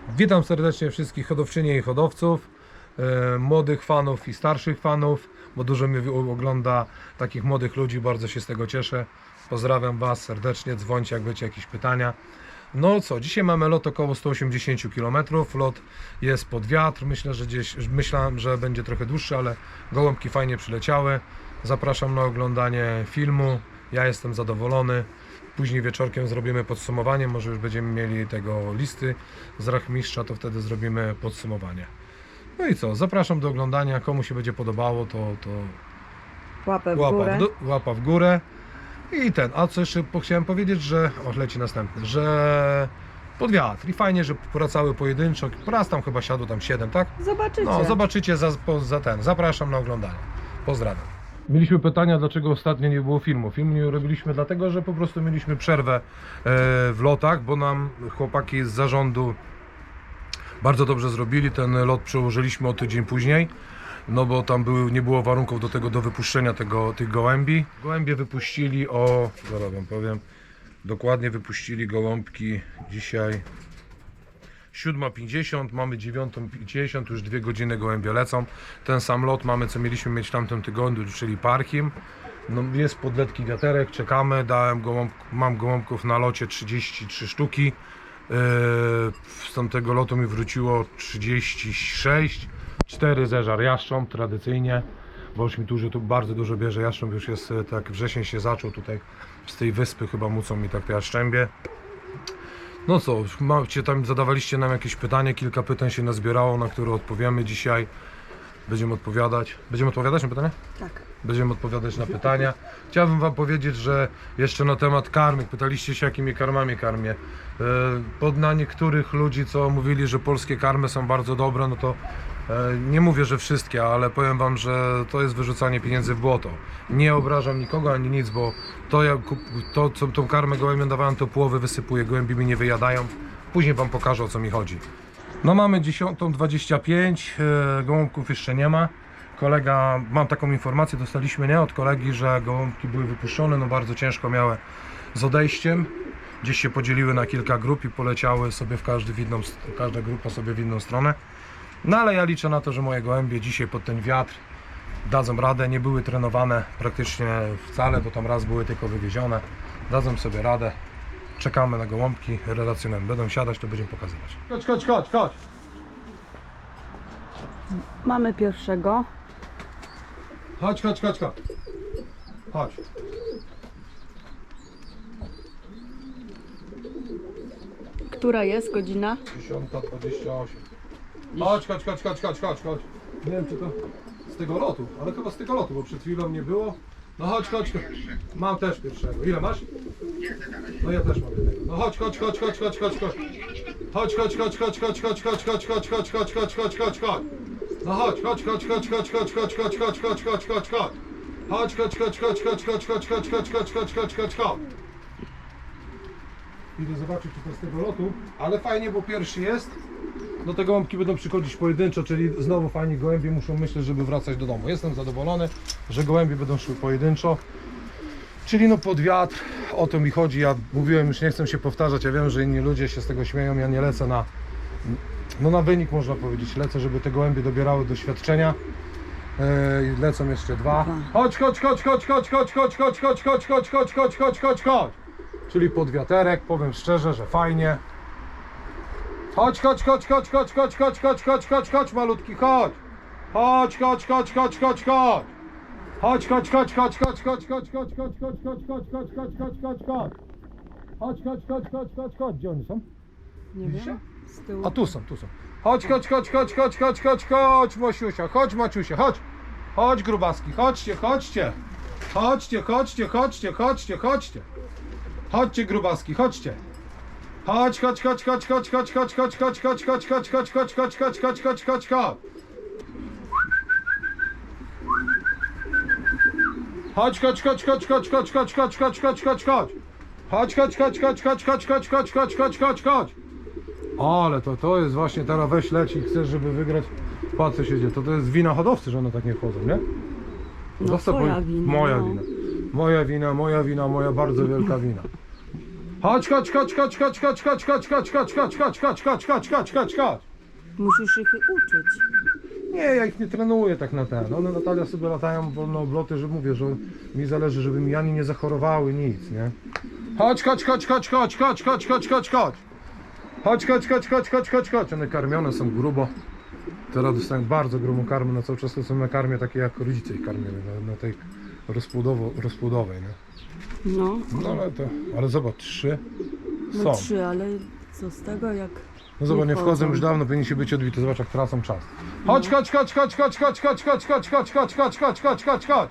Witam serdecznie wszystkich hodowczynie i hodowców, młodych fanów i starszych fanów, bo dużo mnie ogląda takich młodych ludzi, bardzo się z tego cieszę. Pozdrawiam Was serdecznie, dzwońcie jak będziecie jakieś pytania. No co, dzisiaj mamy lot około 180 km, lot jest pod wiatr, myślałem, że będzie trochę dłuższy, ale gołąbki fajnie przyleciały. Zapraszam na oglądanie filmu, ja jestem zadowolony. Później wieczorkiem zrobimy podsumowanie, może już będziemy mieli tego listy z rachmistrza, to wtedy zrobimy podsumowanie. No i co, zapraszam do oglądania, komu się będzie podobało, to Łapę w górę. łapa w górę. I a co jeszcze chciałem powiedzieć, że, leci następny, że pod wiatr i fajnie, że wracały pojedynczo, raz tam chyba siadło tam 7, tak? Zobaczycie. No, zobaczycie zapraszam na oglądanie. Pozdrawiam. Mieliśmy pytania, dlaczego ostatnio nie było filmu. Filmu nie robiliśmy dlatego, że po prostu mieliśmy przerwę w lotach, bo nam chłopaki z zarządu bardzo dobrze zrobili. Ten lot przełożyliśmy o tydzień później, no bo tam nie było warunków do wypuszczenia tych gołębi. Gołębie wypuścili zaraz wam powiem, dokładnie wypuścili gołąbki dzisiaj 7:50, mamy 9:50, już 2 godziny gołębie lecą. Ten sam lot mamy, co mieliśmy mieć w tamtym tygodniu, czyli Parchim. No, jest podletki wiaterek, czekamy, mam gołąbków na locie 33 sztuki. Z tamtego lotu mi wróciło 36, 4 zeżar jastrząb tradycyjnie, bo już mi tu bardzo dużo bierze jastrząb, już jest, tak wrzesień się zaczął tutaj, z tej wyspy chyba mucą mi tak te jaszczębie. No co, tam zadawaliście nam jakieś pytanie, kilka pytań się nazbierało, na które odpowiemy dzisiaj. Będziemy odpowiadać. Będziemy odpowiadać na pytania? Tak. Będziemy odpowiadać na pytania. Chciałbym Wam powiedzieć, że jeszcze na temat karmy, pytaliście się, jakimi karmami karmię. Na niektórych ludzi, co mówili, że polskie karmy są bardzo dobre, no to nie mówię, że wszystkie, ale powiem Wam, że to jest wyrzucanie pieniędzy w błoto. Nie obrażam nikogo ani nic, bo co tą karmę gołębiom dawałem, to połowę wysypuję, gołębi mi nie wyjadają. Później Wam pokażę, o co mi chodzi. No mamy 10:25, gołąbków jeszcze nie ma. Mam taką informację, dostaliśmy od kolegi, że gołąbki były wypuszczone, no bardzo ciężko miały z odejściem. Gdzieś się podzieliły na kilka grup i poleciały sobie każda grupa sobie w inną stronę. No ale ja liczę na to, że moje gołębie dzisiaj pod ten wiatr dadzą radę. Nie były trenowane praktycznie wcale, bo tam raz były tylko wywiezione. Dadzą sobie radę. Czekamy na gołąbki, relacjonujemy. Będą siadać, to będziemy pokazywać. Chodź. Mamy pierwszego. Chodź. Która jest godzina? 10:28. Chodź. Nie wiem, czy to z tego lotu, ale chyba z tego lotu, bo przed chwilą nie było. No chodź. Mam też pierwszego. Ile masz? No ja też mam jednego. No chodź. Chodź. No chodź. Idę zobaczyć, czy to z tego lotu, ale fajnie, bo pierwszy jest. Do tego gołąbki będą przychodzić pojedynczo, czyli znowu fajni gołębie muszą myśleć, żeby wracać do domu. Jestem zadowolony, że gołębie będą szły pojedynczo. Czyli no pod wiatr, o to mi chodzi. Ja mówiłem, już nie chcę się powtarzać, ja wiem, że inni ludzie się z tego śmieją, ja nie lecę na wynik, można powiedzieć. Lecę, żeby te gołębie dobierały doświadczenia. Lecą jeszcze 2. Chodź. Czyli pod wiaterek, powiem szczerze, że fajnie. Chodź, malutki, chodź. Chodź. Gdzie oni są? Nie wiem. Z tyłu. A tu są. Chodź, Mosiusia, chodź, Maciusia, chodź. Chodź, grubaski, chodźcie. Chodźcie, grubaski, chodźcie. Chodź. Chodź. Ale to jest właśnie, teraz weź leci i chcesz, żeby wygrać. Patrz, co się dzieje. To jest wina hodowcy, że one tak nie wchodzą, nie? No twoja wina. Moja wina. Moja bardzo wielka wina. Chodź, chodź, chodź, chodź, chodź, chodź, chodź, chodź, chodź, chodź, chodź, chodź, chodź, chodź, chodź, chodź, chodź, chodź. Musisz ich uczyć. Nie, ja ich nie trenuję tak na ten. One, Natalia, sobie latają wolno obloty, że mówię, że mi zależy, żeby mi ani nie zachorowały, nic, nie? Chodź, chodź, chodź, chodź, chodź, chodź, chodź, chodź, chodź, chodź. Chodź, chodź, chodź, chodź, chodź, chodź, chodź. One karmione są grubo. Teraz dostają bardzo grubą karmę, na cały czas to są na karmie takie jak rodzice ich karmieli, na tej rozpłodowej, nie? No, No ale zobacz, 3 no są. 3, ale co z tego, jak No zobacz, nie wchodzą chodzą? już dawno, powinni być odbite, zobacz jak tracą czas. Chodź, chodź, chodź, chodź, chodź, chodź, chodź, chodź, chodź, chodź, chodź, chodź, chodź, chodź, chodź, chodź.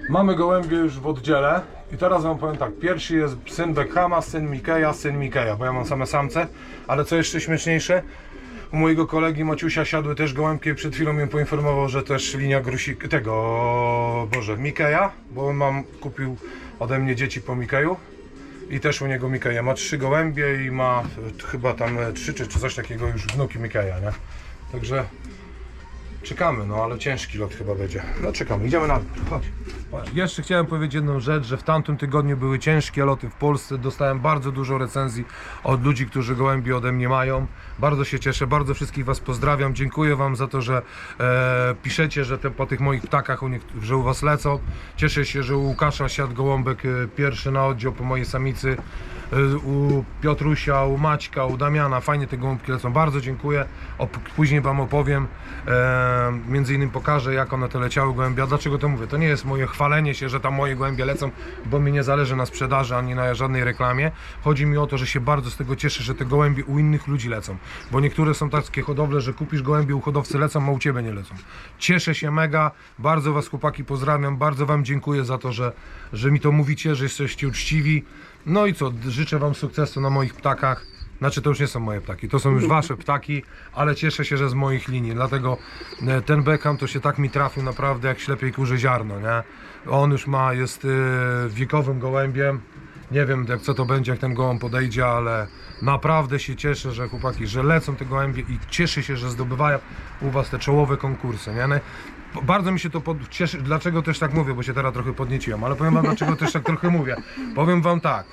Mamy gołębie już w oddziale i teraz wam powiem tak, pierwszy jest syn Beckhama, syn Mikeja, bo ja mam same samce, ale co jeszcze śmieszniejsze, u mojego kolegi Maciusia siadły też gołębki i przed chwilą mnie poinformował, że też linia grusik, Mikeja, bo on kupił ode mnie dzieci po Mikeju i też u niego Mikeja, ma 3 gołębie i ma chyba tam 3 czy coś takiego już wnuki Mikeja, nie? Także czekamy, no ale ciężki lot chyba będzie. No czekamy, idziemy na dół. Chodź. Jeszcze chciałem powiedzieć jedną rzecz, że w tamtym tygodniu były ciężkie loty w Polsce. Dostałem bardzo dużo recenzji od ludzi, którzy gołębi ode mnie mają. Bardzo się cieszę, bardzo wszystkich was pozdrawiam. Dziękuję wam za to, że piszecie, że po tych moich ptakach, że u was lecą. Cieszę się, że u Łukasza siadł gołąbek pierwszy na oddział po mojej samicy. U Piotrusia, u Maćka, u Damiana, fajnie te gołąbki lecą, bardzo dziękuję. Później wam opowiem, między innymi pokażę, jak one te leciały gołębia. Dlaczego to mówię? To nie jest moje chwalenie się, że tam moje gołębie lecą, bo mi nie zależy na sprzedaży ani na żadnej reklamie. Chodzi mi o to, że się bardzo z tego cieszę, że te gołębie u innych ludzi lecą, bo niektóre są takie hodowle, że kupisz gołębie, u hodowcy lecą, a u ciebie nie lecą. Cieszę się mega, bardzo was chłopaki pozdrawiam, bardzo wam dziękuję za to, że mi to mówicie, że jesteście uczciwi. No i co, życzę wam sukcesu na moich ptakach. Znaczy to już nie są moje ptaki, to są już wasze ptaki, ale cieszę się, że z moich linii, dlatego ten Beckham to się tak mi trafił naprawdę jak ślepiej kurze ziarno, nie? On już jest wiekowym gołębiem, nie wiem jak co to będzie, jak ten gołąb podejdzie, ale naprawdę się cieszę, że chłopaki, że lecą te gołębie i cieszę się, że zdobywają u was te czołowe konkursy, nie? Bardzo mi się to cieszy, dlaczego też tak mówię, bo się teraz trochę podnieciłem, ale powiem wam dlaczego też tak trochę mówię. Powiem wam tak,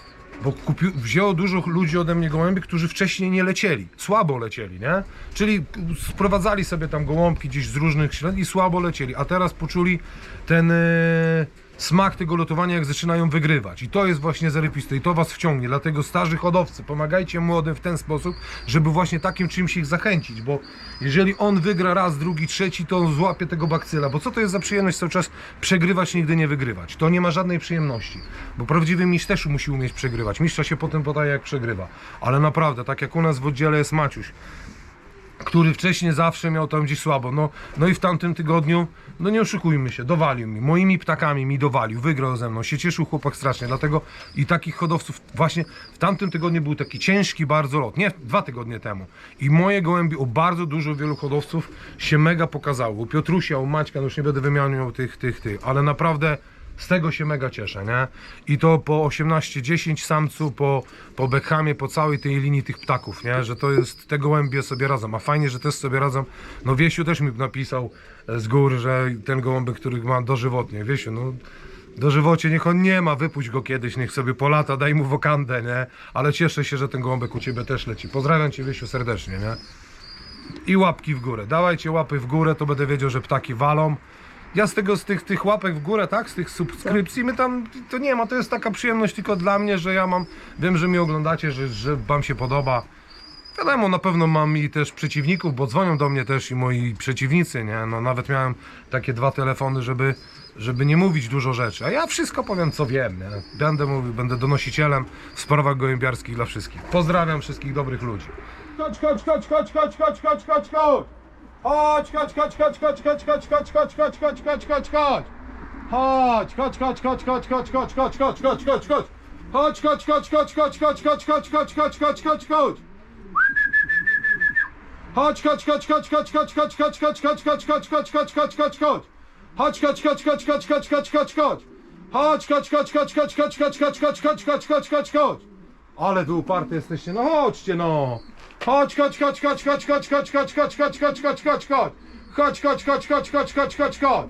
bo wzięło dużo ludzi ode mnie gołębi, którzy wcześniej nie lecieli, słabo lecieli, nie? Czyli sprowadzali sobie tam gołąbki gdzieś z różnych ślad i słabo lecieli, a teraz poczuli ten smak tego lotowania, jak zaczynają wygrywać. I to jest właśnie zarybiste i to was wciągnie. Dlatego starzy hodowcy, pomagajcie młodym w ten sposób, żeby właśnie takim czymś ich zachęcić, bo jeżeli on wygra raz, drugi, trzeci, to on złapie tego bakcyla, bo co to jest za przyjemność cały czas przegrywać, nigdy nie wygrywać. To nie ma żadnej przyjemności, bo prawdziwy mistrz też musi umieć przegrywać. Mistrza się potem podaje jak przegrywa. Ale naprawdę, tak jak u nas w oddziale jest Maciuś, który wcześniej zawsze miał tam gdzieś słabo, no i w tamtym tygodniu, no nie oszukujmy się, dowalił mi, moimi ptakami mi dowalił, wygrał ze mną, się cieszył chłopak strasznie, dlatego i takich hodowców właśnie w tamtym tygodniu był taki ciężki bardzo lot, nie 2 tygodnie temu i moje gołębie u bardzo wielu hodowców się mega pokazało, u Piotrusia, u Maćka, no już nie będę wymieniał tych, ale naprawdę z tego się mega cieszę, nie? I to po 18-10 samcu, po Beckhamie, po całej tej linii tych ptaków, nie? Że to jest, te gołębie sobie radzą, a fajnie, że też sobie radzą. No Wiesiu też mi napisał z góry, że ten gołąbek, który ma dożywotnie, Wiesiu, no dożywocie niech on nie ma, wypuść go kiedyś, niech sobie polata, daj mu wokandę, nie? Ale cieszę się, że ten gołąbek u ciebie też leci. Pozdrawiam cię, Wiesiu, serdecznie, nie? I łapki w górę, dawajcie łapy w górę, to będę wiedział, że ptaki walą. Ja z tych łapek w górę, tak, z tych subskrypcji, my tam, to nie ma, to jest taka przyjemność tylko dla mnie, że ja wiem, że mnie oglądacie, że wam się podoba. Wiadomo, na pewno mam i też przeciwników, bo dzwonią do mnie też i moi przeciwnicy, nie, no nawet miałem takie 2 telefony, żeby nie mówić dużo rzeczy, a ja wszystko powiem co wiem, nie? Będę mówił, będę donosicielem w sprawach gołębiarskich dla wszystkich. Pozdrawiam wszystkich dobrych ludzi. Chodź, chodź, chodź, chodź, chodź, chodź, chodź, chodź, chodź! Chodź, chodź, chodź, chodź, chodź, chodź, chodź, chodź, chodź, chodź, chodź, chodź, chodź, chodź. Chodź, chodź, chodź, chodź, chodź, chodź, chodź, chodź, chodź, chodź, chodź, chodź. Chodź, chodź, chodź, chodź, chodź, chodź, chodź, chodź, chodź, chodź, chodź, chodź, chodź. Chodź, chodź, chodź, chodź, chodź, chodź, chodź, chodź, chodź, chodź, chodź, chodź, chodź, chodź, chodź, chodź, chodź. Chodź, chodź, chodź, chodź, chodź, chodź, chodź, chodź, chodź. Chodź, chodź, chodź, chodź, chodź, chodź, chodź, chodź, chodź, chodź, chodź, chodź, chodź, chodź. Ale wy uparte jesteście, no chodźcie no. Chodź, chodź, chodź, chodź, chodź, chodź, chodź, chodź, chodź, chodź, chodź, chodź, chodź, chodź. Chodź, chodź, chodź, chodź, chodź, chodź, chodź, chodź.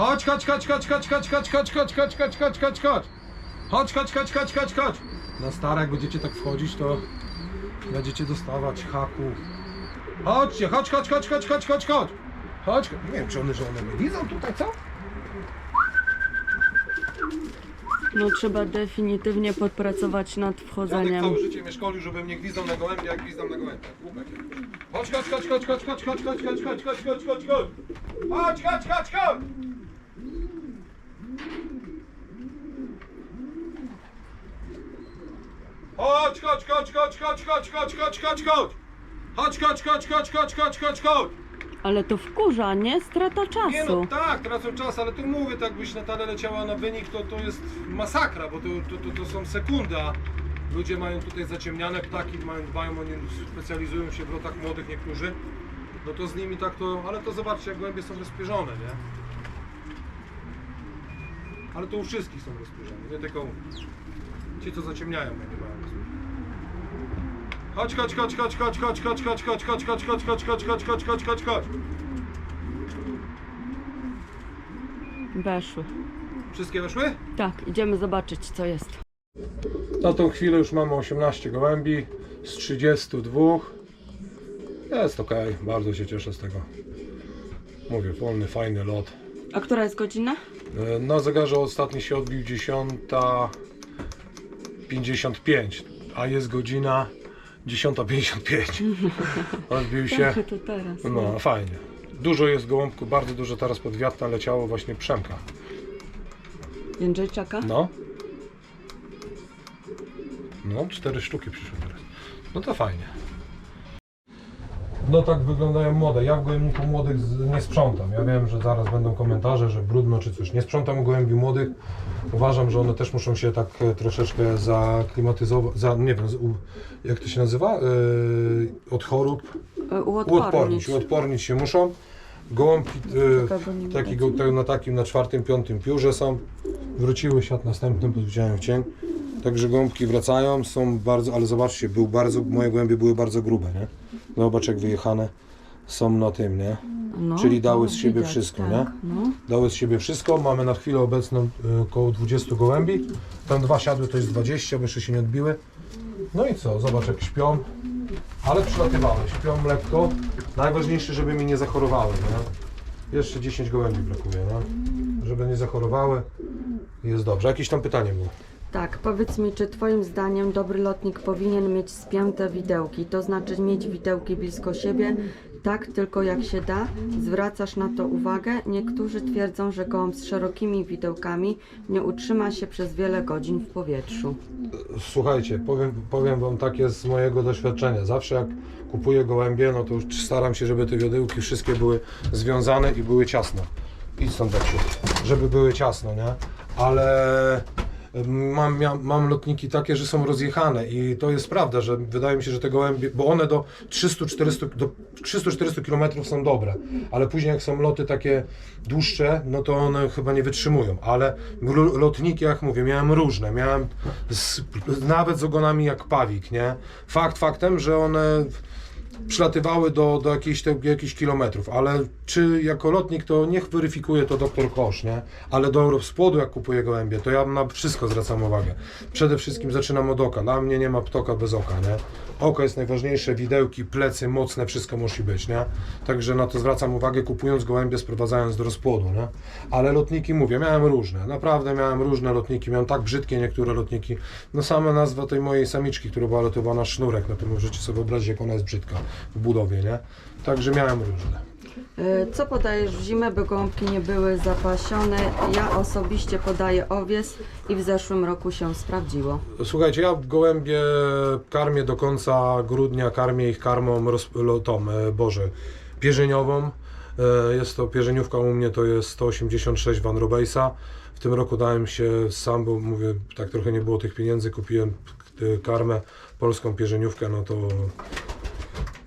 Chodź, chodź, chodź, chodź, chodź, chodź, chodź, chodź, chodź, chodź, chodź, chodź, chodź, chodź. Chodź, chodź, chodź, chodź, chodź, chodź. Na stare, jak będziecie tak wchodzić, to będziecie dostawać haków. Chodźcie, chodź, chodź, chodź, chodź, chodź, chodź, chodź. Chodź. Nie wiem, czy one mnie widzą tutaj, co? No trzeba definitywnie podpracować nad Dziadek wchodzeniem. całe życie mnie szkolił, żebym nie gwizdał na gołębia, jak gwizdam na gołębia. Chodź, chodź, chodź, chodź, chodź, chodź, chodź, chodź, chodź, chodź, chodź, chodź, chodź, chodź. Chodź, chodź, chodź, chodź. Chodź, chodź, chodź, chodź, chodź, chodź, chodź, chodź, chodź, chodź. Chodź, chodź, chodź, chodź, chodź, chodź, chodź, chodź. Ale to wkurza, nie? Strata Nie no czasu. tak, tracą czas, ale tu mówię, tak byś Natalia leciała na wynik, to jest masakra, bo to są sekundy, a ludzie mają tutaj zaciemniane ptaki, dbają, oni specjalizują się w lotach młodych niektórzy, no to z nimi tak to, ale to zobaczcie, jak gołębie są rozpierzone, nie? Ale to u wszystkich są rozpierzone, nie tylko ci, co zaciemniają, nie mają rozpierzone. Chodź, chodź, chodź, chodź, chodź, chodź, chodź, chodź, chodź, chodź, chodź, chodź, chodź, chodź, chodź, chodź, chodź, chodź, chodź. Weszły. Wszystkie weszły? Tak, idziemy zobaczyć, co jest. Na tą chwilę już mamy 18 gołębi z 32. Jest ok, bardzo się cieszę z tego. Mówię, wolny, fajny lot. A która jest godzina? Na zegarze ostatni się odbił 10:55, a jest godzina 10:55. Odbił się. To teraz. No, fajnie. Dużo jest gołąbków, bardzo dużo teraz pod wiatr leciało właśnie Przemka. Jędrzejczaka? No. No, 4 sztuki przyszły teraz. No to fajnie. No tak wyglądają młode. Ja w gołębniku młodych nie sprzątam. Ja wiem, że zaraz będą komentarze, że brudno czy coś. Nie sprzątam gołębi młodych. Uważam, że one też muszą się tak troszeczkę zaklimatyzować, nie wiem, jak to się nazywa? Od chorób. Uodpornić się muszą. Gołąbki na 4., 5. piórze są. Wróciły siat następnym, bo widziałem w cień. Także gołąbki wracają, są bardzo, ale zobaczcie, moje gołębie były bardzo grube, nie? Zobacz, jak wyjechane są na tym, nie? No, czyli dały z siebie widać, wszystko, tak, nie? No. Dały z siebie wszystko, mamy na chwilę obecną około 20 gołębi. Tam 2 siadły, to jest 20, bo jeszcze się nie odbiły. No i co, zobacz, jak śpią, ale przylatywały, śpią lekko. Najważniejsze, żeby mi nie zachorowały, nie? Jeszcze 10 gołębi brakuje, nie? Żeby nie zachorowały, jest dobrze. Jakieś tam pytanie było? Tak, powiedz mi, czy Twoim zdaniem dobry lotnik powinien mieć spięte widełki, to znaczy mieć widełki blisko siebie, tak tylko jak się da? Zwracasz na to uwagę? Niektórzy twierdzą, że gołąb z szerokimi widełkami nie utrzyma się przez wiele godzin w powietrzu. Słuchajcie, powiem wam takie z mojego doświadczenia. Zawsze jak kupuję gołębie, no to już staram się, żeby te wiadełki wszystkie były związane i były ciasno. Idź stąd, Beksiu, żeby były ciasno, nie? Ale mam lotniki takie, że są rozjechane i to jest prawda, że wydaje mi się, że te gołębie, bo one do 300-400 km są dobre, ale później jak są loty takie dłuższe, no to one chyba nie wytrzymują, ale lotniki, jak mówię, miałem różne, nawet z ogonami jak pawik, nie? Faktem, że one przylatywały do jakichś kilometrów, ale czy jako lotnik, to niech weryfikuje to doktor Kosz, nie? Ale do spodu, jak kupuję gołębie, to ja na wszystko zwracam uwagę. Przede wszystkim zaczynam od oka. Dla mnie nie ma ptoka bez oka, nie? Oko jest najważniejsze, widełki, plecy, mocne, wszystko musi być, nie? Także na to zwracam uwagę, kupując gołębie, sprowadzając do rozpłodu, nie? Ale lotniki, mówię, miałem różne, naprawdę miałem różne lotniki, miałem tak brzydkie niektóre lotniki. No sama nazwa tej mojej samiczki, która była lotowana Sznurek, no to możecie sobie wyobrazić, jak ona jest brzydka w budowie, nie? Także miałem różne. Co podajesz w zimę, by gołąbki nie były zapasione? Ja osobiście podaję owies i w zeszłym roku się sprawdziło. Słuchajcie, ja gołębie karmię do końca grudnia, karmię ich karmą pierzyniową. Jest to pierzyniówka u mnie, to jest 186 Van Robeisa. W tym roku dałem się sam, bo mówię, tak trochę nie było tych pieniędzy, kupiłem karmę, polską pierzyniówkę, no to